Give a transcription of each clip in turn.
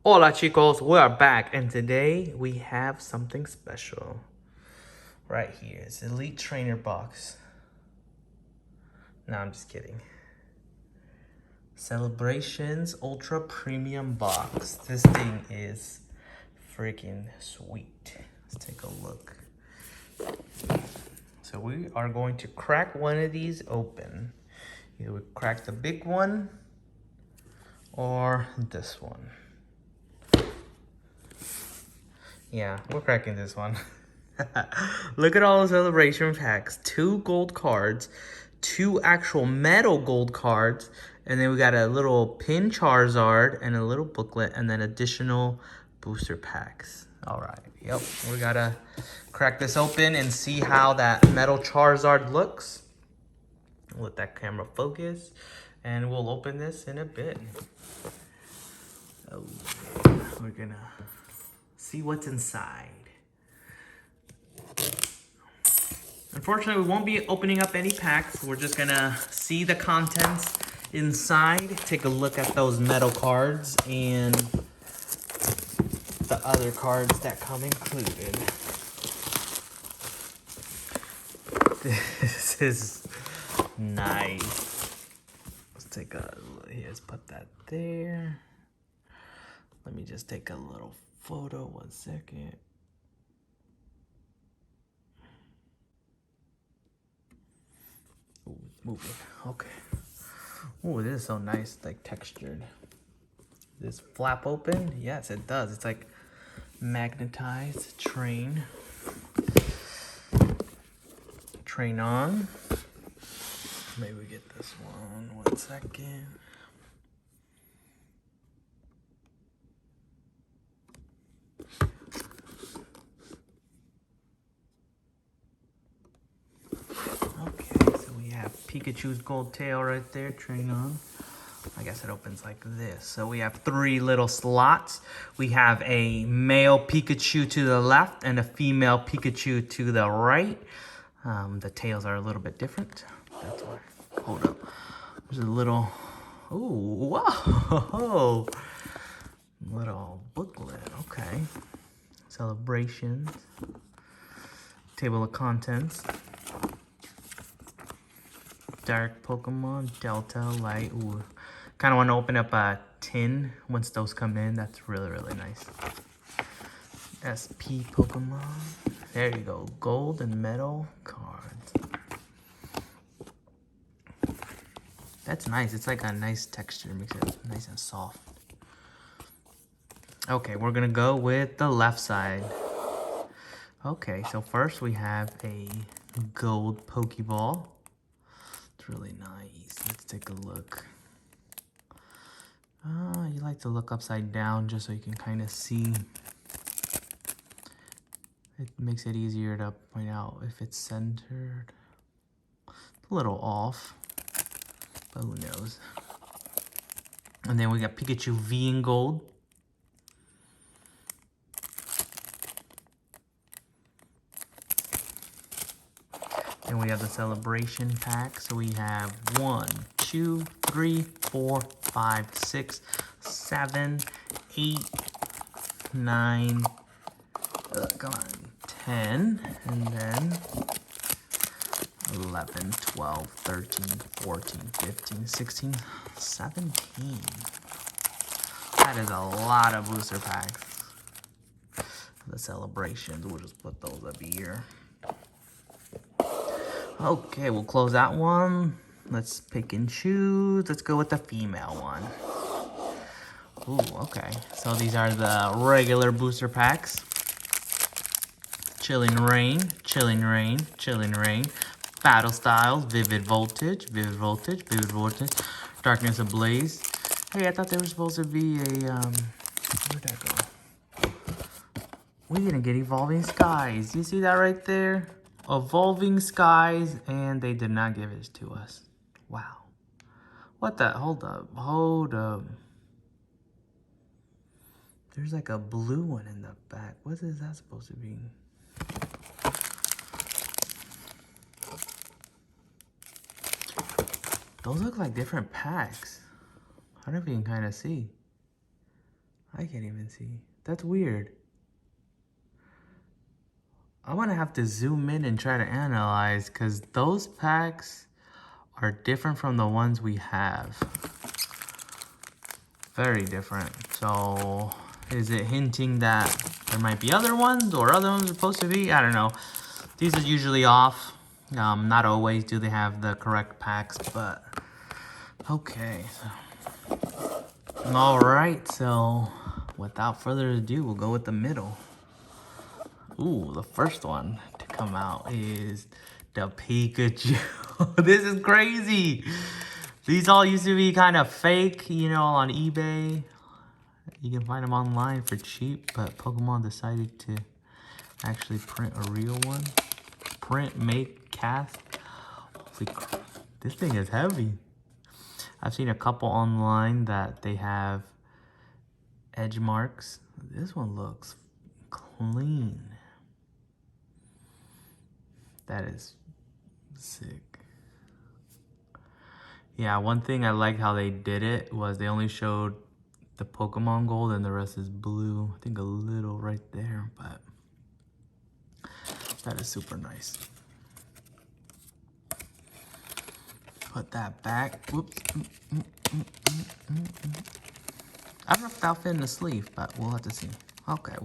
Hola chicos, we are back and today we have something special. Right here, it's Elite Trainer Box. No, I'm just kidding. Celebrations Ultra Premium Box. This thing is freaking sweet. Let's take a look. So we are going to crack one of these open. Either we crack the big one or this one. Yeah, we're cracking this one. Look at all the celebration packs. 2 gold cards, 2 actual metal gold cards, and then we got a little pin Charizard and a little booklet, and then additional booster packs. All right, yep, we gotta crack this open and see how that metal Charizard looks. Let that camera focus, and we'll open this in a bit. Oh, we're gonna see what's inside. Unfortunately, we won't be opening up any packs. We're just gonna see the contents inside, take a look at those metal cards and the other cards that come included. This is nice. Let's take a look here. Let's put that there. Let me just take a little photo. 1 second. Ooh, moving. Okay. Oh, this is so nice, like textured. This flap open? Yes, it does. It's like magnetized train. Train on. Maybe we get this one. 1 second. Okay, so we have Pikachu's gold tail right there, train on. I guess it opens like this. So we have 3 little slots. We have a male Pikachu to the left and a female Pikachu to the right. The tails are a little bit different. That's why. Hold up. There's a little, ooh, whoa. Little booklet, okay. Celebrations. Table of contents. Dark Pokemon, Delta, Light. Ooh. Kind of want to open up a tin once those come in. That's really, really nice. SP Pokemon. There you go. Gold and metal cards. That's nice. It's like a nice texture. Makes it nice and soft. Okay, we're going to go with the left side. Okay, so first we have a gold Pokeball. It's really nice. Let's take a look. You like to look upside down just so you can kind of see. It makes it easier to point out if it's centered. It's a little off, but who knows. And then we got Pikachu V in gold. And we have the celebration pack. So we have 1, 2, 3, 4, 5, 6, 7, 8, 9, come on, 10, and then 11, 12, 13, 14, 15, 16, 17. That is a lot of booster packs. The celebrations, we'll just put those up here. Okay, we'll close that one. Let's pick and choose. Let's go with the female one. Ooh, okay. So these are the regular booster packs. Chilling Rain, Chilling Rain, Chilling Rain. Battle Styles, Vivid Voltage, Vivid Voltage, Vivid Voltage. Darkness Ablaze. Hey, I thought they were supposed to be a, where'd that go? We didn't get Evolving Skies. You see that right there? Evolving Skies, and they did not give it to us. Wow. What the? Hold up. There's like a blue one in the back. What is that supposed to be? Those look like different packs. I don't know if you can kind of see. I can't even see. That's weird. I'm gonna have to zoom in and try to analyze because those packs are different from the ones we have. Very different. So is it hinting that there might be other ones or other ones are supposed to be? I don't know. These are usually off. Not always do they have the correct packs, but okay. All right, so without further ado, we'll go with the middle. Ooh, the first one to come out is the Pikachu. This is crazy. These all used to be kind of fake, you know, on eBay. You can find them online for cheap, but Pokemon decided to actually print a real one. Print, make, cast. Holy crap. This thing is heavy. I've seen a couple online that they have edge marks. This one looks clean. That is sick. Yeah, one thing I liked how they did it was they only showed the Pokemon Gold and the rest is blue. I think a little right there, but that is super nice. Put that back. Whoops. I don't know if that'll fit in the sleeve, but we'll have to see. Okay,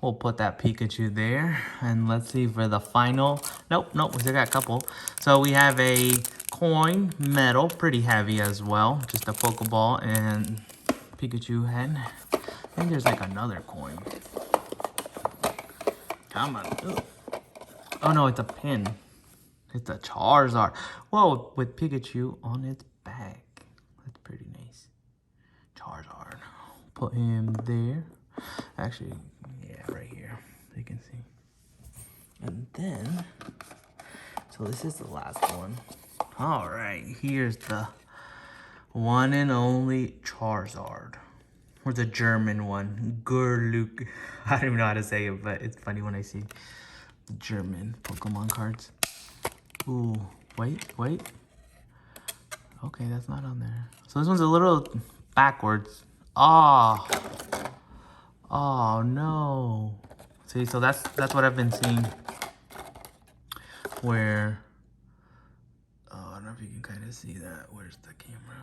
we'll put that Pikachu there. And let's see for the final. Nope, we still got a couple. So we have a coin, metal, pretty heavy as well. Just a Pokeball and Pikachu head. I think there's like another coin. Come on. Ugh. Oh no, it's a pin. It's a Charizard. Whoa, with Pikachu on its back. That's pretty nice. Charizard. Put him there. Actually, yeah, right here. You can see. And then, so this is the last one. All right, here's the one and only Charizard. Or the German one. Gurluk. I don't even know how to say it, but it's funny when I see German Pokemon cards. Ooh, wait. Okay, that's not on there. So this one's a little backwards. Oh no. See, so that's what I've been seeing. Where, oh, I don't know if you can kind of see that. Where's the camera?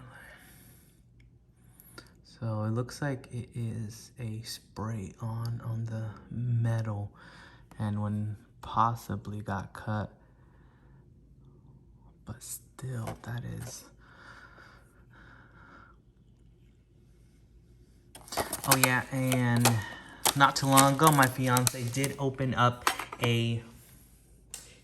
So it looks like it is a spray on the metal, and when possibly got cut. But still, that is. Oh yeah, and not too long ago, my fiance did open up a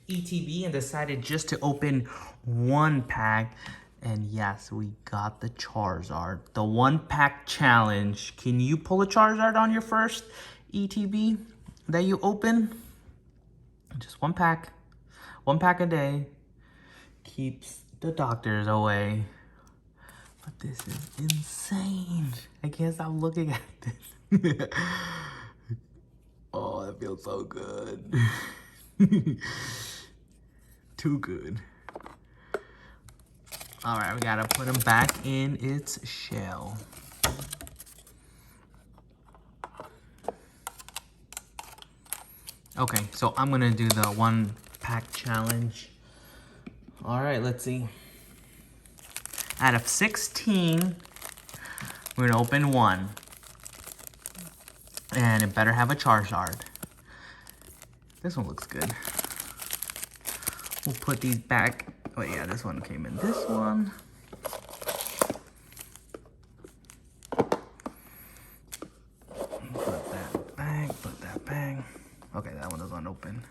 ETB and decided just to open one pack. And yes, we got the Charizard. The one pack challenge. Can you pull a Charizard on your first ETB that you open? Just one pack. One pack a day. Keeps the doctors away. But this is insane. I can't stop looking at this. Oh, that feels so good. Too good. All right, we gotta put him back in its shell. Okay, so I'm gonna do the one pack challenge. All right, let's see. Out of 16, we're gonna open one. And it better have a Charizard. This one looks good. We'll put these back. Oh yeah, this one came in this one. Put that back. Okay, that one doesn't open.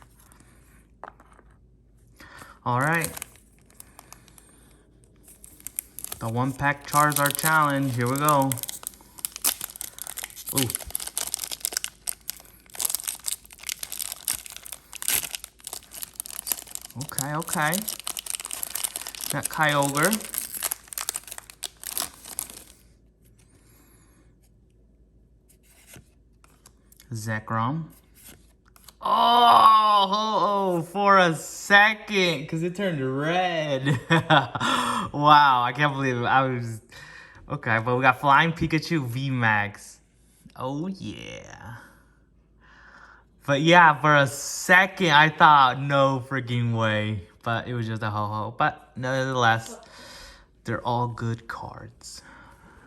All right. The one pack Charizard challenge, here we go. Ooh. Okay. Got Kyogre. Zekrom. Oh, for a second, because it turned red. Wow, I can't believe it. I was... Okay, but we got Flying Pikachu VMAX. Oh yeah. But yeah, for a second I thought no freaking way. But it was just a ho-ho. But nevertheless, they're all good cards.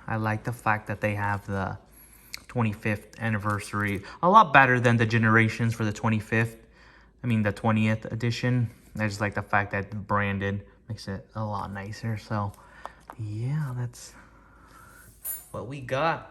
I like the fact that they have the 25th anniversary. A lot better than the generations for the 25th. I mean the 20th edition. I just like the fact that the branded makes it a lot nicer. So yeah, that's what we got.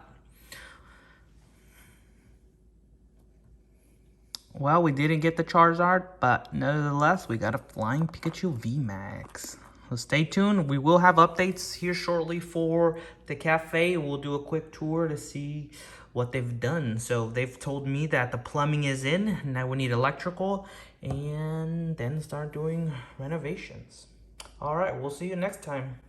Well, we didn't get the Charizard, but nevertheless, we got a Flying Pikachu VMAX. So stay tuned. We will have updates here shortly for the cafe. We'll do a quick tour to see what they've done. So they've told me that the plumbing is in. Now we need electrical and then start doing renovations. All right, we'll see you next time.